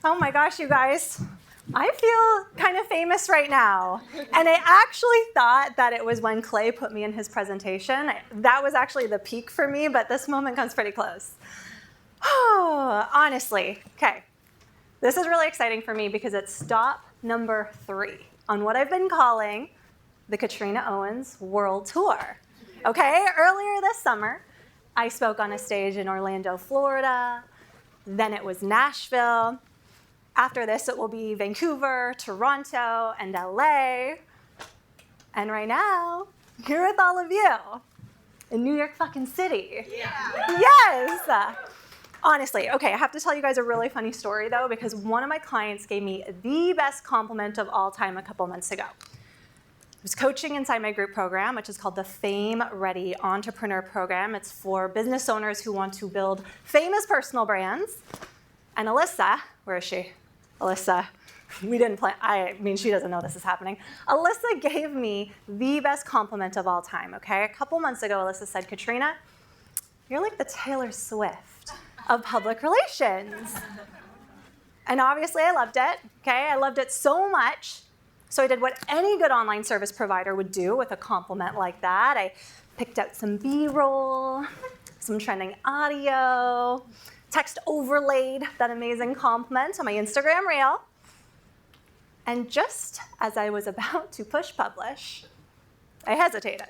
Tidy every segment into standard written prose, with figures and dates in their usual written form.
Oh my gosh, you guys. I feel kind of famous right now. And I actually thought that it was when Clay put me in his presentation. That was actually the peak for me, but this moment comes pretty close. Oh, honestly, okay. This is really exciting for me because it's stop number 3 on what I've been calling the Katrina Owens World Tour. Okay, earlier this summer, I spoke on a stage in Orlando, Florida. Then it was Nashville. After this, it will be Vancouver, Toronto, and LA. And right now, here with all of you in New York fucking City. Yeah. Yes! Honestly, okay, I have to tell you guys a really funny story though, because one of my clients gave me the best compliment of all time a couple months ago. I was coaching inside my group program, which is called the Fame Ready Entrepreneur Program. It's for business owners who want to build famous personal brands. And Alyssa, where is she? Alyssa, we didn't plan, she doesn't know this is happening. Alyssa gave me the best compliment of all time, okay? A couple months ago, Alyssa said, Katrina, you're like the Taylor Swift of public relations. And obviously I loved it, okay? I loved it so much, so I did what any good online service provider would do with a compliment like that. I picked out some B-roll, some trending audio, text overlaid that amazing compliment on my Instagram reel. And just as I was about to push publish, I hesitated.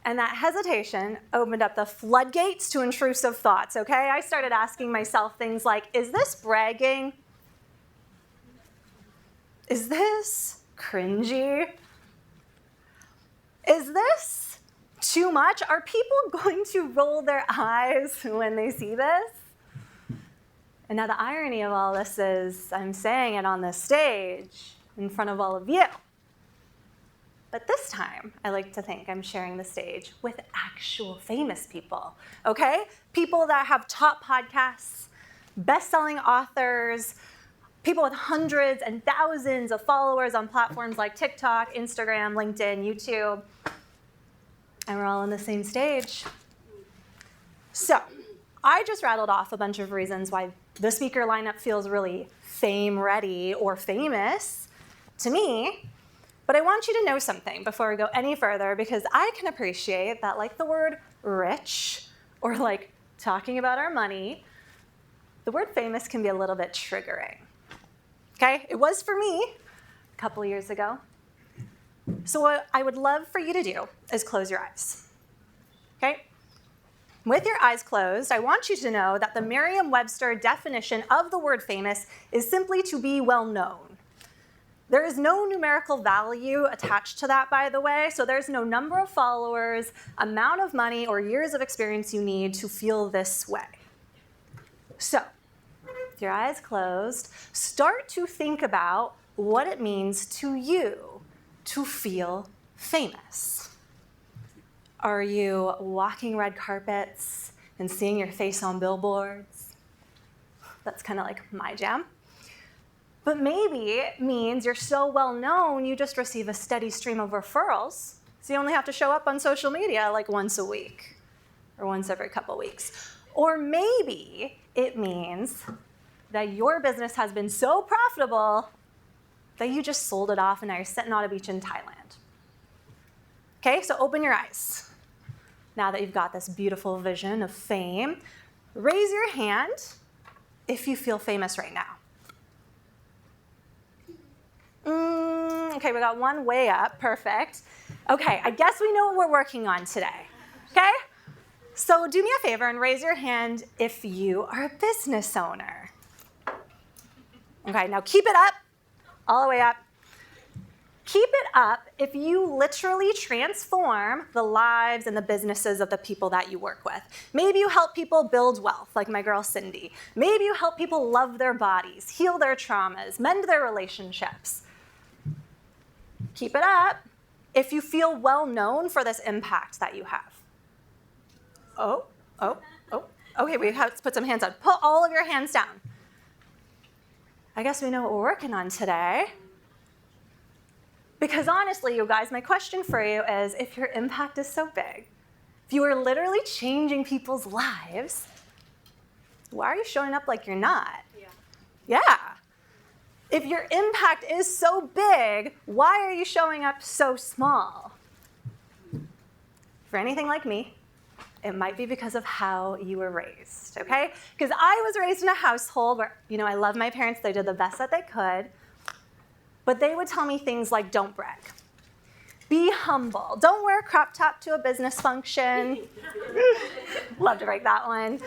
And that hesitation opened up the floodgates to intrusive thoughts, okay? I started asking myself things like, is this bragging? Is this cringy? Is this too much? Are people going to roll their eyes when they see this? And now the irony of all this is I'm saying it on this stage in front of all of you. But this time, I like to think I'm sharing the stage with actual famous people, okay? People that have top podcasts, best-selling authors, people with hundreds and thousands of followers on platforms like TikTok, Instagram, LinkedIn, YouTube. And we're all on the same stage. So I just rattled off a bunch of reasons why the speaker lineup feels really fame-ready or famous to me. But I want you to know something before we go any further, because I can appreciate that, like the word rich or like talking about our money, the word famous can be a little bit triggering. Okay? It was for me a couple years ago. So what I would love for you to do is close your eyes. Okay? With your eyes closed, I want you to know that the Merriam-Webster definition of the word famous is simply to be well known. There is no numerical value attached to that, by the way, so there's no number of followers, amount of money, or years of experience you need to feel this way. So, with your eyes closed, start to think about what it means to you to feel famous. Are you walking red carpets and seeing your face on billboards? That's kind of like my jam. But maybe it means you're so well known you just receive a steady stream of referrals, so you only have to show up on social media like once a week or once every couple weeks. Or maybe it means that your business has been so profitable that you just sold it off and now you're sitting on a beach in Thailand. Okay, so open your eyes. Now that you've got this beautiful vision of fame, raise your hand if you feel famous right now. Okay, we got one way up, perfect. Okay, I guess we know what we're working on today, okay? So do me a favor and raise your hand if you are a business owner. Okay, now keep it up, all the way up. Keep it up if you literally transform the lives and the businesses of the people that you work with. Maybe you help people build wealth, like my girl Cindy. Maybe you help people love their bodies, heal their traumas, mend their relationships. Keep it up if you feel well known for this impact that you have. Okay, we have to put some hands up. Put all of your hands down. I guess we know what we're working on today. Because honestly, you guys, my question for you is, if your impact is so big, if you are literally changing people's lives, why are you showing up like you're not? Yeah. Yeah. If your impact is so big, why are you showing up so small? For anything like me, it might be because of how you were raised, okay? Because I was raised in a household where, I love my parents. They did the best that they could. But they would tell me things like, don't brag. Be humble. Don't wear a crop top to a business function. Love to break that one.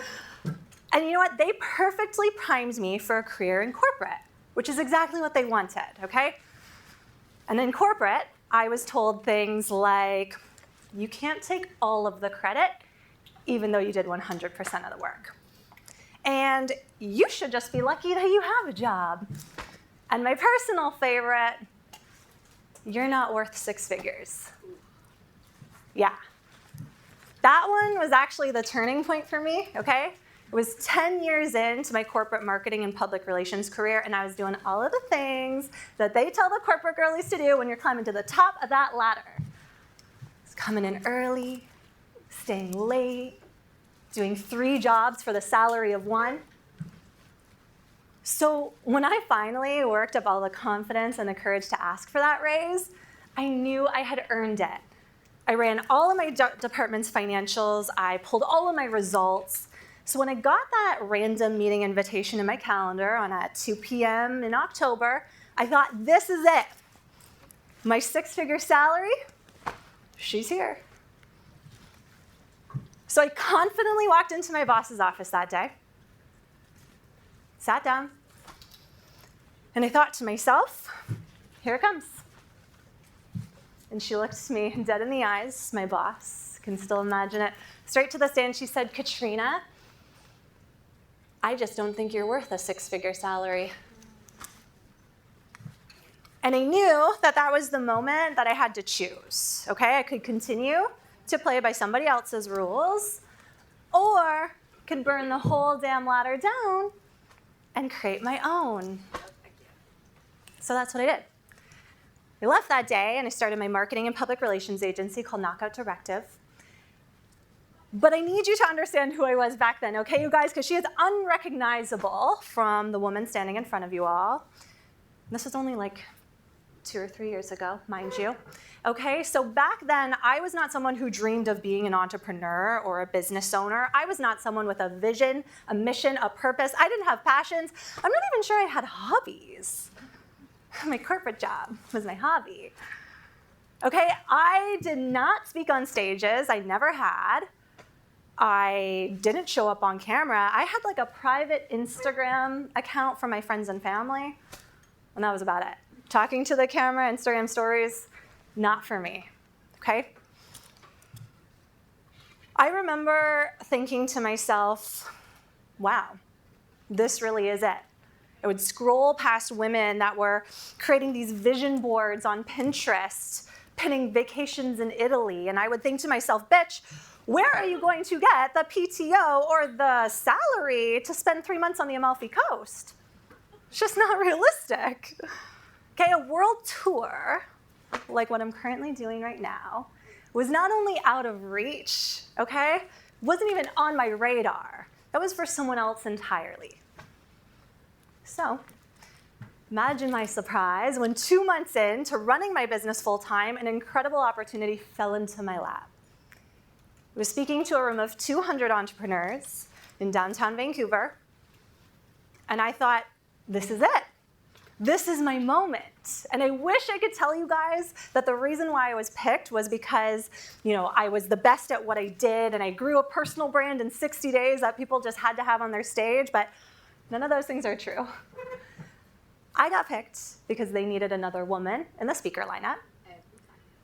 And you know what? They perfectly primed me for a career in corporate, which is exactly what they wanted, okay? And in corporate, I was told things like, you can't take all of the credit, even though you did 100% of the work. And you should just be lucky that you have a job. And my personal favorite, you're not worth 6 figures. Yeah. That one was actually the turning point for me, okay? It was 10 years into my corporate marketing and public relations career, and I was doing all of the things that they tell the corporate girlies to do when you're climbing to the top of that ladder. I was coming in early, staying late, doing 3 jobs for the salary of 1. So when I finally worked up all the confidence and the courage to ask for that raise, I knew I had earned it. I ran all of my department's financials. I pulled all of my results. So when I got that random meeting invitation in my calendar at 2 p.m. in October, I thought, this is it. My 6-figure salary, she's here. So I confidently walked into my boss's office that day, sat down, and I thought to myself, here it comes. And she looked me dead in the eyes, my boss, can still imagine it, straight to the stand. She said, Katrina, I just don't think you're worth a 6-figure salary. And I knew that that was the moment that I had to choose, okay? I could continue to play by somebody else's rules, or could burn the whole damn ladder down and create my own. So that's what I did. I left that day and I started my marketing and public relations agency called Knockout Directive. But I need you to understand who I was back then, okay, you guys? Because she is unrecognizable from the woman standing in front of you all. This was only like 2 or 3 years ago, mind you. Okay, so back then, I was not someone who dreamed of being an entrepreneur or a business owner. I was not someone with a vision, a mission, a purpose. I didn't have passions. I'm not even sure I had hobbies. My corporate job was my hobby. Okay, I did not speak on stages. I never had. I didn't show up on camera. I had like a private Instagram account for my friends and family, and that was about it. Talking to the camera, Instagram stories, not for me, okay? I remember thinking to myself, wow, this really is it. I would scroll past women that were creating these vision boards on Pinterest, pinning vacations in Italy, and I would think to myself, bitch, where are you going to get the PTO or the salary to spend 3 months on the Amalfi Coast? It's just not realistic. Okay, a world tour, like what I'm currently doing right now, was not only out of reach, okay? Wasn't even on my radar. That was for someone else entirely. So, imagine my surprise when 2 months into running my business full-time, an incredible opportunity fell into my lap. I was speaking to a room of 200 entrepreneurs in downtown Vancouver, and I thought, this is it. This is my moment. And I wish I could tell you guys that the reason why I was picked was because, I was the best at what I did, and I grew a personal brand in 60 days that people just had to have on their stage, but none of those things are true. I got picked because they needed another woman in the speaker lineup,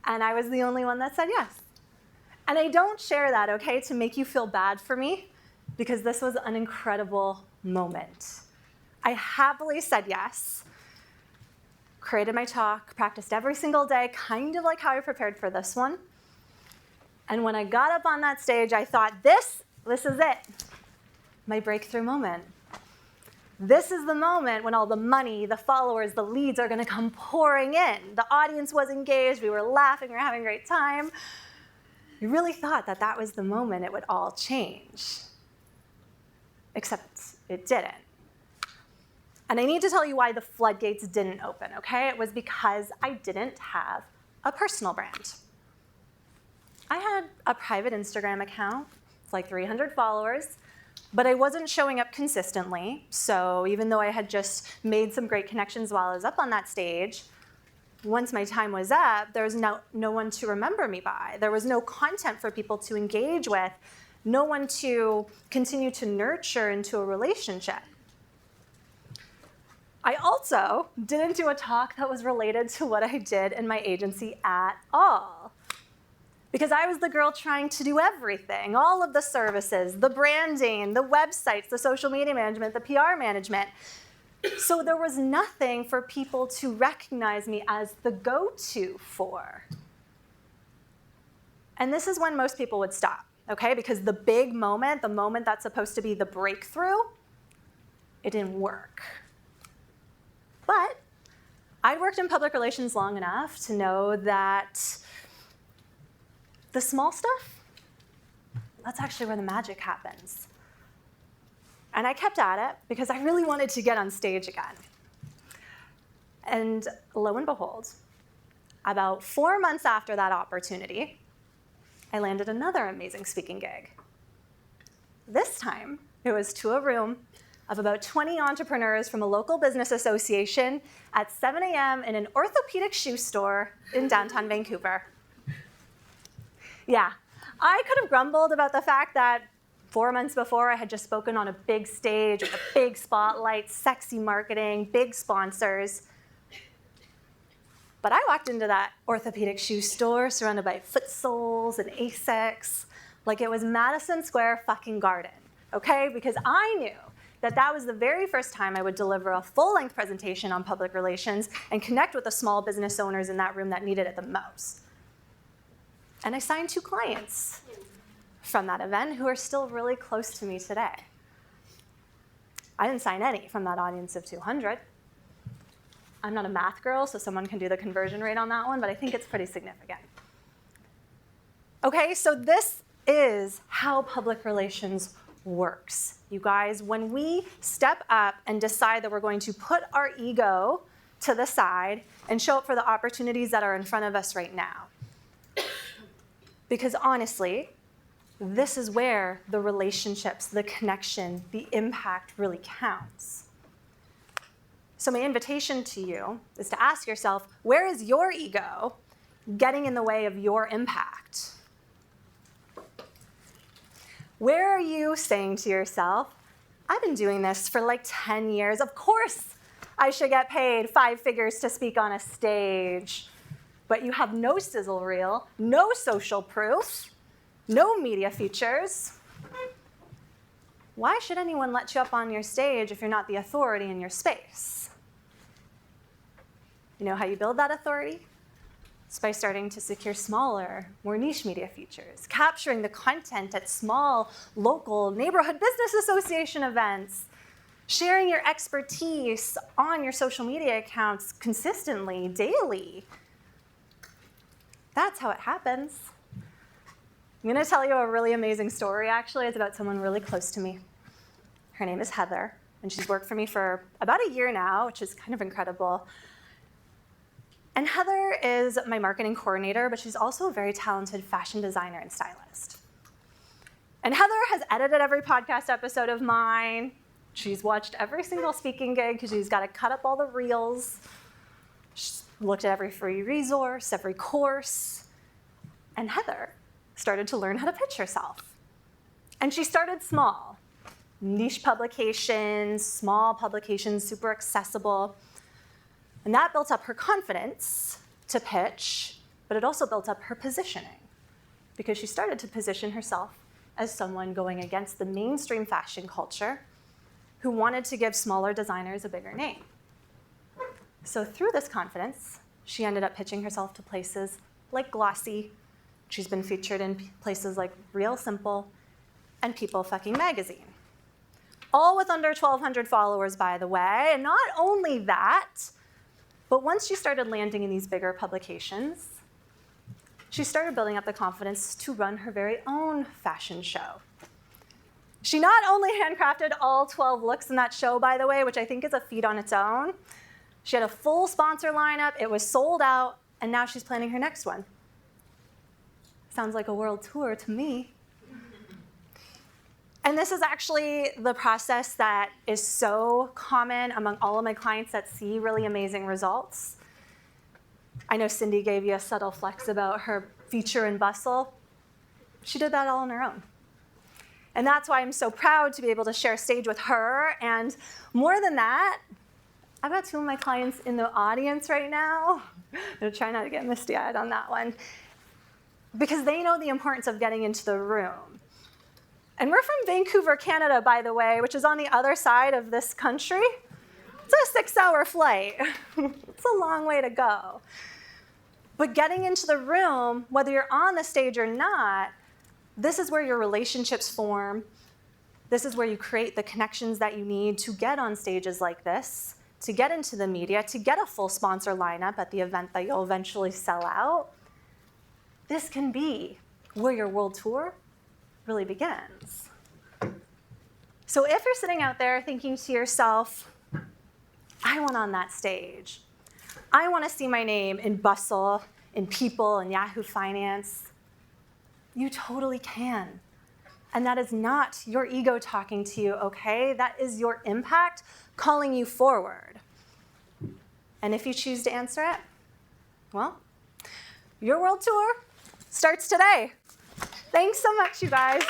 and I was the only one that said yes. And I don't share that, okay, to make you feel bad for me, because this was an incredible moment. I happily said yes, created my talk, practiced every single day, kind of like how I prepared for this one. And when I got up on that stage, I thought, this is it, my breakthrough moment. This is the moment when all the money, the followers, the leads are going to come pouring in. The audience was engaged. We were laughing. We were having a great time. We really thought that that was the moment it would all change. Except it didn't. And I need to tell you why the floodgates didn't open, okay? It was because I didn't have a personal brand. I had a private Instagram account, it's like 300 followers, but I wasn't showing up consistently. So even though I had just made some great connections while I was up on that stage, once my time was up, there was no one to remember me by. There was no content for people to engage with, no one to continue to nurture into a relationship. I also didn't do a talk that was related to what I did in my agency at all. Because I was the girl trying to do everything, all of the services, the branding, the websites, the social media management, the PR management. So there was nothing for people to recognize me as the go-to for. And this is when most people would stop, okay? Because the big moment, the moment that's supposed to be the breakthrough, it didn't work. But I'd worked in public relations long enough to know that the small stuff, that's actually where the magic happens. And I kept at it because I really wanted to get on stage again. And lo and behold, about 4 months after that opportunity, I landed another amazing speaking gig. This time, it was to a room of about 20 entrepreneurs from a local business association at 7 a.m. in an orthopedic shoe store in downtown Vancouver. Yeah, I could have grumbled about the fact that 4 months before I had just spoken on a big stage with a big spotlight, sexy marketing, big sponsors. But I walked into that orthopedic shoe store surrounded by foot soles and Asics like it was Madison Square fucking Garden, okay? Because I knew that was the very first time I would deliver a full-length presentation on public relations and connect with the small business owners in that room that needed it the most. And I signed 2 clients from that event who are still really close to me today. I didn't sign any from that audience of 200. I'm not a math girl, so someone can do the conversion rate on that one, but I think it's pretty significant. Okay, so this is how public relations works. You guys, when we step up and decide that we're going to put our ego to the side and show up for the opportunities that are in front of us right now. Because honestly, this is where the relationships, the connection, the impact really counts. So my invitation to you is to ask yourself, where is your ego getting in the way of your impact? Where are you saying to yourself, I've been doing this for like 10 years. Of course I should get paid 5 figures to speak on a stage. But you have no sizzle reel, no social proof, no media features. Why should anyone let you up on your stage if you're not the authority in your space? You know how you build that authority? It's by starting to secure smaller, more niche media features, capturing the content at small, local, neighborhood business association events, sharing your expertise on your social media accounts consistently, daily. That's how it happens. I'm going to tell you a really amazing story, actually. It's about someone really close to me. Her name is Heather, and she's worked for me for about a year now, which is kind of incredible. And Heather is my marketing coordinator, but she's also a very talented fashion designer and stylist. And Heather has edited every podcast episode of mine. She's watched every single speaking gig because she's got to cut up all the reels. She's looked at every free resource, every course. And Heather started to learn how to pitch herself. And she started small. Niche publications, small publications, super accessible. And that built up her confidence to pitch, but it also built up her positioning because she started to position herself as someone going against the mainstream fashion culture who wanted to give smaller designers a bigger name. So through this confidence, she ended up pitching herself to places like Glossy. She's been featured in places like Real Simple and People Fucking Magazine. All with under 1,200 followers, by the way. And not only that, but once she started landing in these bigger publications, she started building up the confidence to run her very own fashion show. She not only handcrafted all 12 looks in that show, by the way, which I think is a feat on its own. She had a full sponsor lineup. It was sold out, and now she's planning her next one. Sounds like a world tour to me. And this is actually the process that is so common among all of my clients that see really amazing results. I know Cindy gave you a subtle flex about her feature and bustle. She did that all on her own. And that's why I'm so proud to be able to share stage with her. And more than that, I've got two of my clients in the audience right now. I'm going to try not to get misty-eyed on that one. Because they know the importance of getting into the room. And we're from Vancouver, Canada, by the way, which is on the other side of this country. It's a 6-hour flight. It's a long way to go. But getting into the room, whether you're on the stage or not, this is where your relationships form. This is where you create the connections that you need to get on stages like this, to get into the media, to get a full sponsor lineup at the event that you'll eventually sell out. This can be where your world tour really begins. So if you're sitting out there thinking to yourself, I want on that stage. I want to see my name in Bustle, in People, in Yahoo Finance. You totally can. And that is not your ego talking to you, okay? That is your impact calling you forward. And if you choose to answer it, well, your world tour starts today. Thanks so much, you guys.